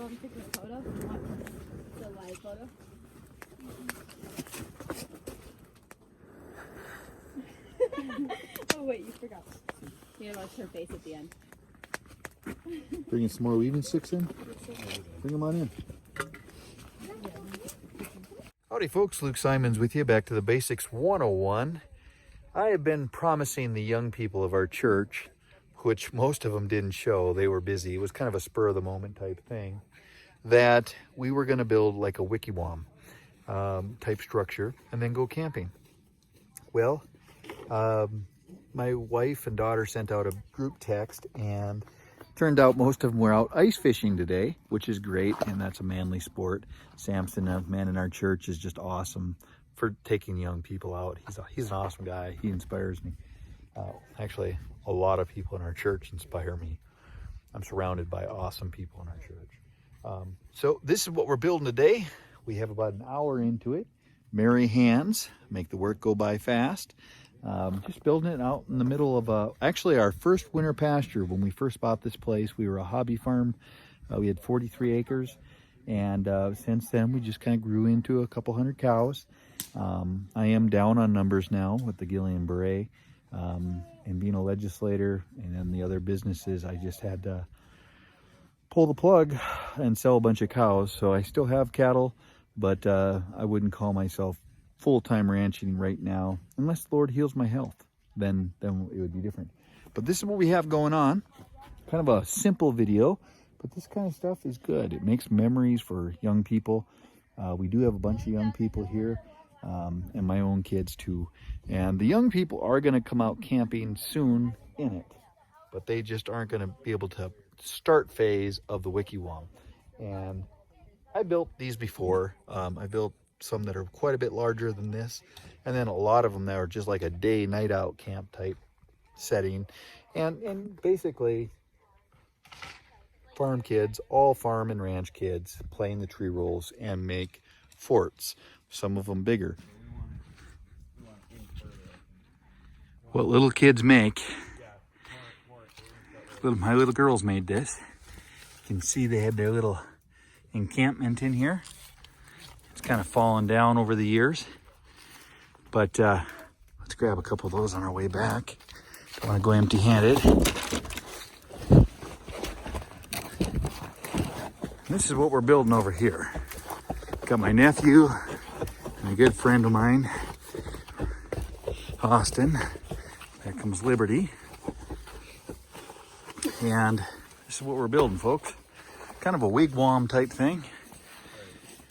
want to take a photo? The live photo? Oh wait, you forgot. You know, it's her face at the end. Bringing some more weaving sticks in? Bring them on in. Howdy folks, Luke Simons with you, back to the Basics 101. I have been promising the young people of our church, which most of them didn't show, they were busy, it was kind of a spur of the moment type thing, that we were going to build like a wigwam type structure and then go camping. Well, my wife and daughter sent out a group text, and turned out most of them were out ice fishing today, which is great, and that's a manly sport. Samson, a man in our church, is just awesome for taking young people out. He's an awesome guy. He inspires me. Actually, a lot of people in our church inspire me. I'm surrounded by awesome people in our church. So this is what we're building today. We have about an hour into it. Merry hands, make the work go by fast. Just building it out in the middle of actually our first winter pasture. When we first bought this place, we were a hobby farm. We had 43 acres, and since then we just kind of grew into a couple hundred cows. I am down on numbers now with the Gillian Beret, and being a legislator and then the other businesses, I just had to pull the plug and sell a bunch of cows. So I still have cattle, but I wouldn't call myself full-time ranching right now, unless the Lord heals my health, then it would be different. But this is what we have going on. Kind of a simple video, but this kind of stuff is good. It makes memories for young people. We do have a bunch of young people here, and my own kids too. And the young people are going to come out camping soon in it, but they just aren't going to be able to start phase of the wigwam. And I built these before. I built some that are quite a bit larger than this, and then a lot of them that are just like a day night out camp type setting, and basically farm kids, all farm and ranch kids, playing the tree rolls and make forts, some of them bigger. What little kids make. My little girls made this. You can see they had their little encampment in here. It's kind of fallen down over the years, but let's grab a couple of those on our way back. Don't want to go empty-handed. This is what we're building over here. Got my nephew and a good friend of mine, Austin. There comes Liberty. And this is what we're building, folks. Kind of a wigwam type thing.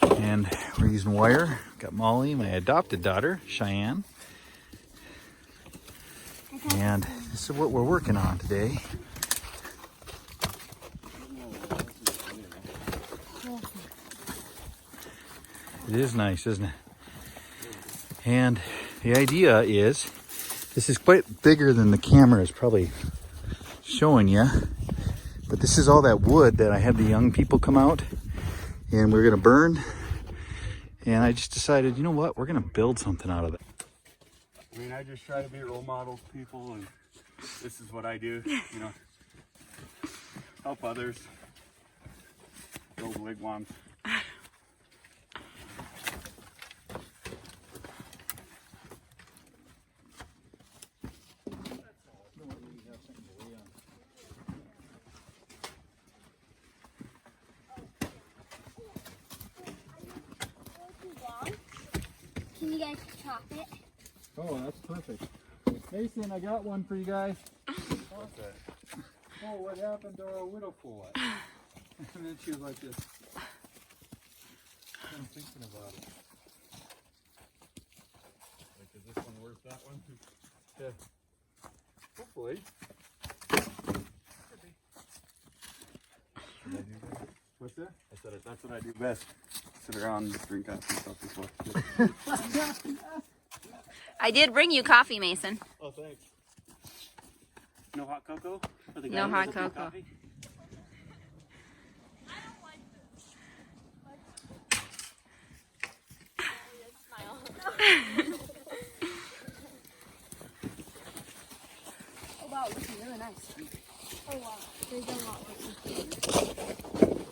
And we're using wire. Got Molly, my adopted daughter, Cheyenne. And this is what we're working on today. It is nice, isn't it? And the idea is, this is quite bigger than the camera is probably showing you. But this is all that wood that I had the young people come out and we're gonna burn. And I just decided, you know what, we're gonna build something out of it. I mean, I just try to be role models to people, and this is what I do, you know, help others, build wigwams. Can you guys chop it? Oh, that's perfect. Mason, I got one for you guys. What's that? Oh, what happened to our widow pool? And then she was like this. I'm thinking about it. Like, is this one worth that one? Yeah. Hopefully. What's that? I said it, that's what I do best. Sit around and drink coffee and stuff as well. I did bring you coffee, Mason. Oh, thanks. No hot cocoa? For the guy No who hot doesn't drink cocoa. coffee? Oh wow, this is really nice. Oh wow, there's a lot working.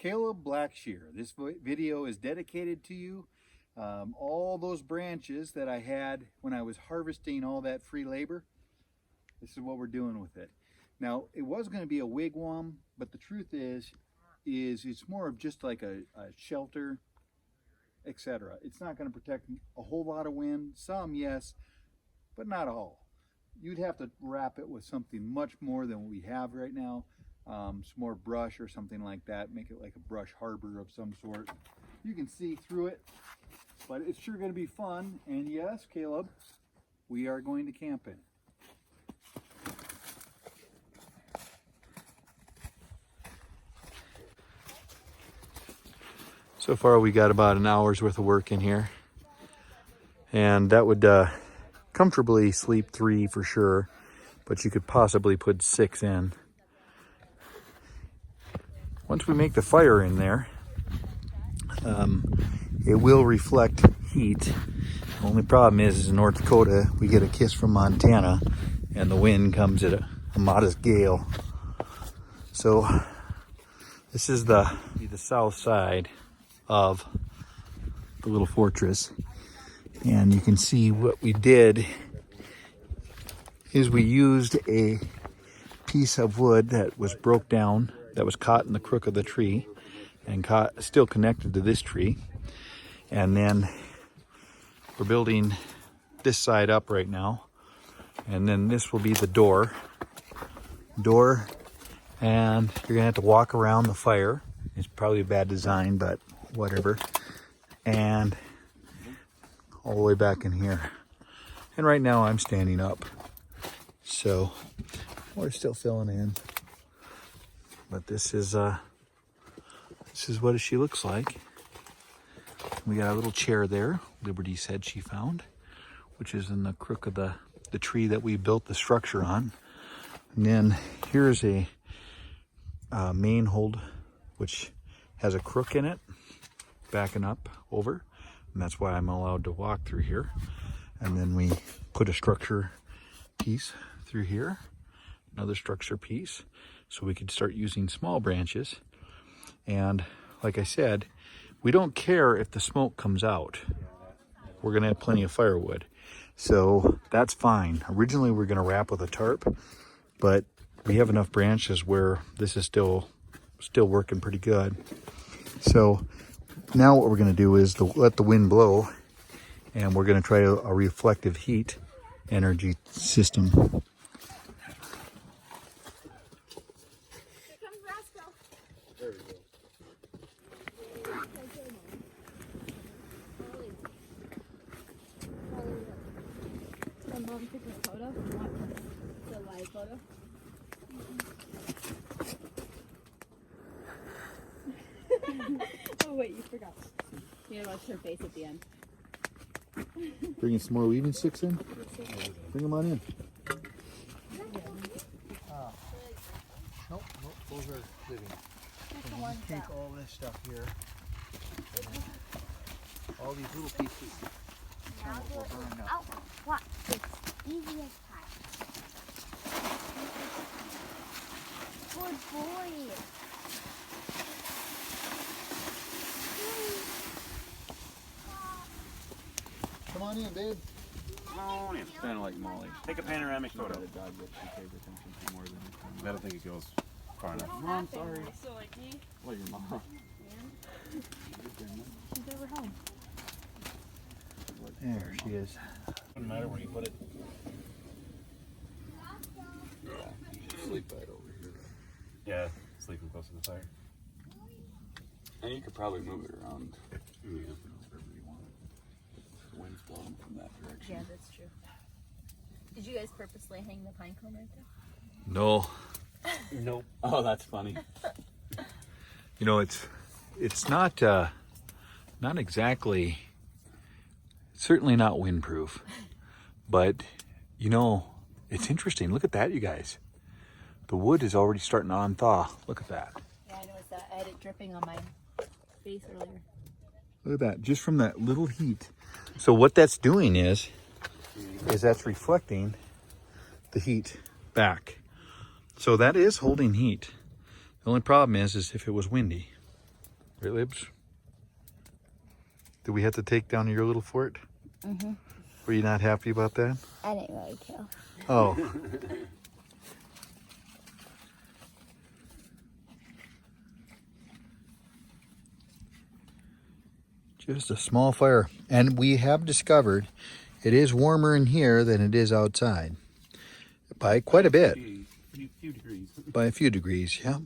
Caleb Blackshear. This video is dedicated to you. All those branches that I had when I was harvesting all that free labor, this is what we're doing with it. Now, it was going to be a wigwam, but the truth is it's more of just like a shelter, etc. It's not going to protect a whole lot of wind. Some, yes, but not all. You'd have to wrap it with something much more than what we have right now. Some more brush or something like that. Make it like a brush harbor of some sort. You can see through it, but it's sure going to be fun. And yes, Caleb, we are going to camp in it. So far we got about an hour's worth of work in here, and that would comfortably sleep 3 for sure, but you could possibly put 6 in. Once we make the fire in there, it will reflect heat. The only problem is in North Dakota we get a kiss from Montana and the wind comes at a modest gale. So this is the south side of the little fortress, and you can see what we did is we used a piece of wood that was broke down, that was caught in the crook of the tree and still connected to this tree, and then we're building this side up right now, and then this will be the door, and you're gonna have to walk around the fire. It's probably a bad design, but whatever, and all the way back in here. And right now I'm standing up, so we're still filling in, but this is what she looks like. We got a little chair there Liberty said she found, which is in the crook of the tree that we built the structure on. And then here's a main hold which has a crook in it backing up over, and that's why I'm allowed to walk through here. And then we put a structure piece through here, another structure piece, so we could start using small branches. And like I said, we don't care if the smoke comes out. We're gonna have plenty of firewood, so that's fine. Originally we're gonna wrap with a tarp, but we have enough branches where this is still working pretty good. So now what we're going to do is let the wind blow, and we're going to try a reflective heat energy system. Here comes Roscoe. There we go. My mom took a photo. It's a live photo. Oh wait, you forgot. You gotta watch her face at the end. Bringing some more weaving sticks in? Bring them on in. Nope, those are living. Take all this stuff here. All these little pieces. Now we'll burn up. What? It's easy as pie. Good boy. Come on in, babe. Oh, it's kind of like Molly. Take a panoramic photo. I don't think it goes far enough. Mom, sorry. So like me, Well, your mom. she's never home. There she is. Doesn't matter where you put it. Sleep right over here. Yeah, sleeping close to the fire. And you could probably move it around. Yeah. The wind's blowing from that direction. Yeah, that's true. Did you guys purposely hang the pine cone right there? No. Nope. Oh, that's funny. You know, it's not exactly, certainly not windproof, but you know, it's interesting. Look at that, you guys. The wood is already starting to unthaw. Look at that. Yeah, I noticed that. I had it dripping on my face earlier. Look at that, just from that little heat. So what that's doing is that's reflecting the heat back. So that is holding heat. The only problem is if it was windy. Right, Libs? Did we have to take down your little fort? Mm-hmm. Were you not happy about that? I didn't really care. Oh. Just a small fire. And we have discovered it is warmer in here than it is outside. By quite a bit. Few degrees. By a few degrees, yeah.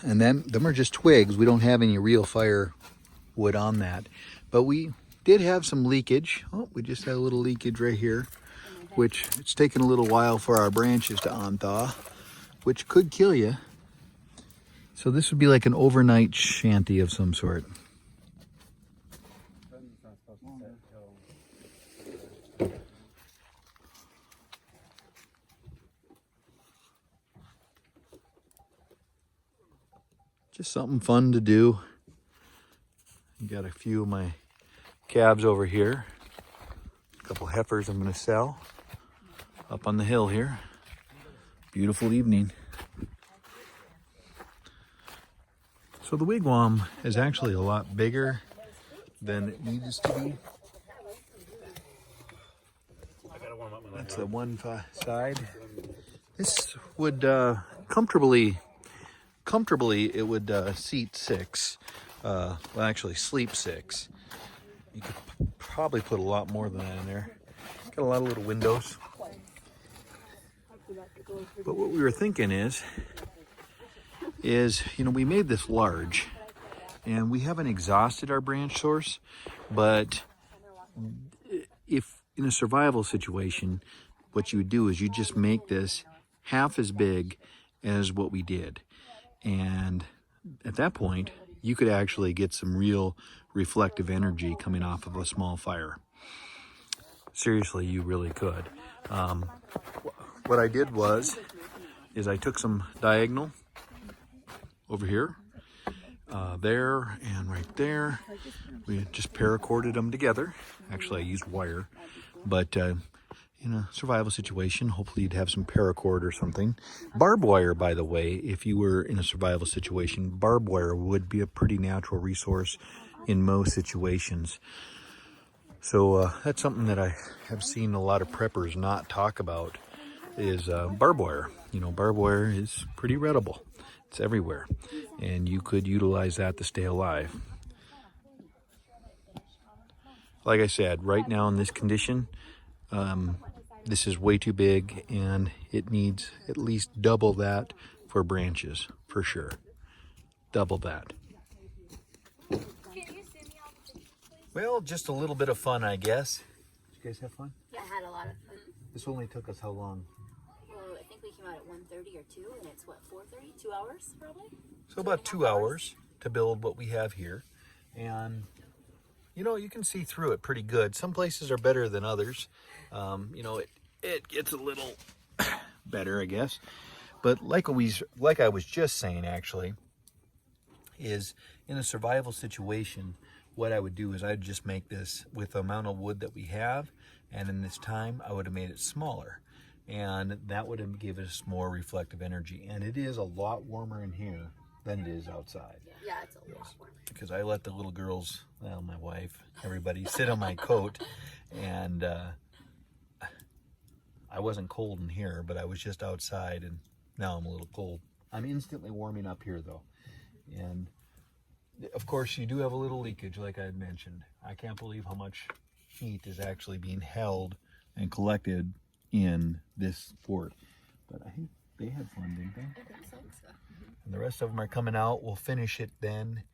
And then them are just twigs. We don't have any real firewood on that. But we did have some leakage. Oh, we just had a little leakage right here, which it's taken a little while for our branches to unthaw, which could kill you. So this would be like an overnight shanty of some sort. Just something fun to do. Got a few of my calves over here. A couple heifers I'm going to sell up on the hill here. Beautiful evening. So the wigwam is actually a lot bigger than it needs to be. That's the one side. This would comfortably it would seat 6. Well, actually sleep 6. You could probably put a lot more than that in there. Got a lot of little windows. But what we were thinking is, you know, we made this large and we haven't exhausted our branch source, but if in a survival situation, what you would do is you just make this half as big as what we did. And at that point, you could actually get some real reflective energy coming off of a small fire. Seriously, you really could. What I did is I took some diagonal over here, there, and right there. We just paracorded them together. Actually, I used wire, but in a survival situation, hopefully you'd have some paracord or something. Barbed wire, by the way, if you were in a survival situation, barbed wire would be a pretty natural resource in most situations. So that's something that I have seen a lot of preppers not talk about is barbed wire. You know, barbed wire is pretty readable. It's everywhere. And you could utilize that to stay alive. Like I said, right now in this condition, this is way too big and it needs at least double that for branches, for sure. Double that. Well, just a little bit of fun, I guess. Did you guys have fun? Yeah, I had a lot of fun. This only took us how long? Well, I think we came out at 1:30 or 2, and it's what, 4:30? 2 hours, probably? So about 2 hours to build what we have here. And, you know, you can see through it pretty good. Some places are better than others. You know, it gets a little better, I guess. But like I was just saying, actually, is in a survival situation, what I would do is I'd just make this with the amount of wood that we have, and in this time I would have made it smaller, and that would have given us more reflective energy. And it is a lot warmer in here than it is outside. Yeah, it's a lot warmer. Because I let the little girls, well, my wife, everybody sit on my coat, and I wasn't cold in here, but I was just outside, and now I'm a little cold. I'm instantly warming up here though, and of course, you do have a little leakage, like I had mentioned. I can't believe how much heat is actually being held and collected in this fort. But I think they had fun, didn't they? I think so. And the rest of them are coming out. We'll finish it then,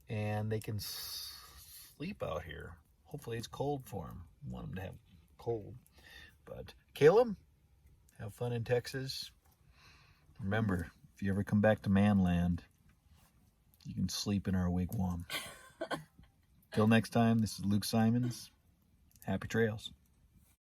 and they can sleep out here. Hopefully it's cold for them. I want them to have cold. But Caleb, have fun in Texas. Remember, if you ever come back to Manland, you can sleep in our wigwam. Till next time, this is Luke Simons. Happy trails.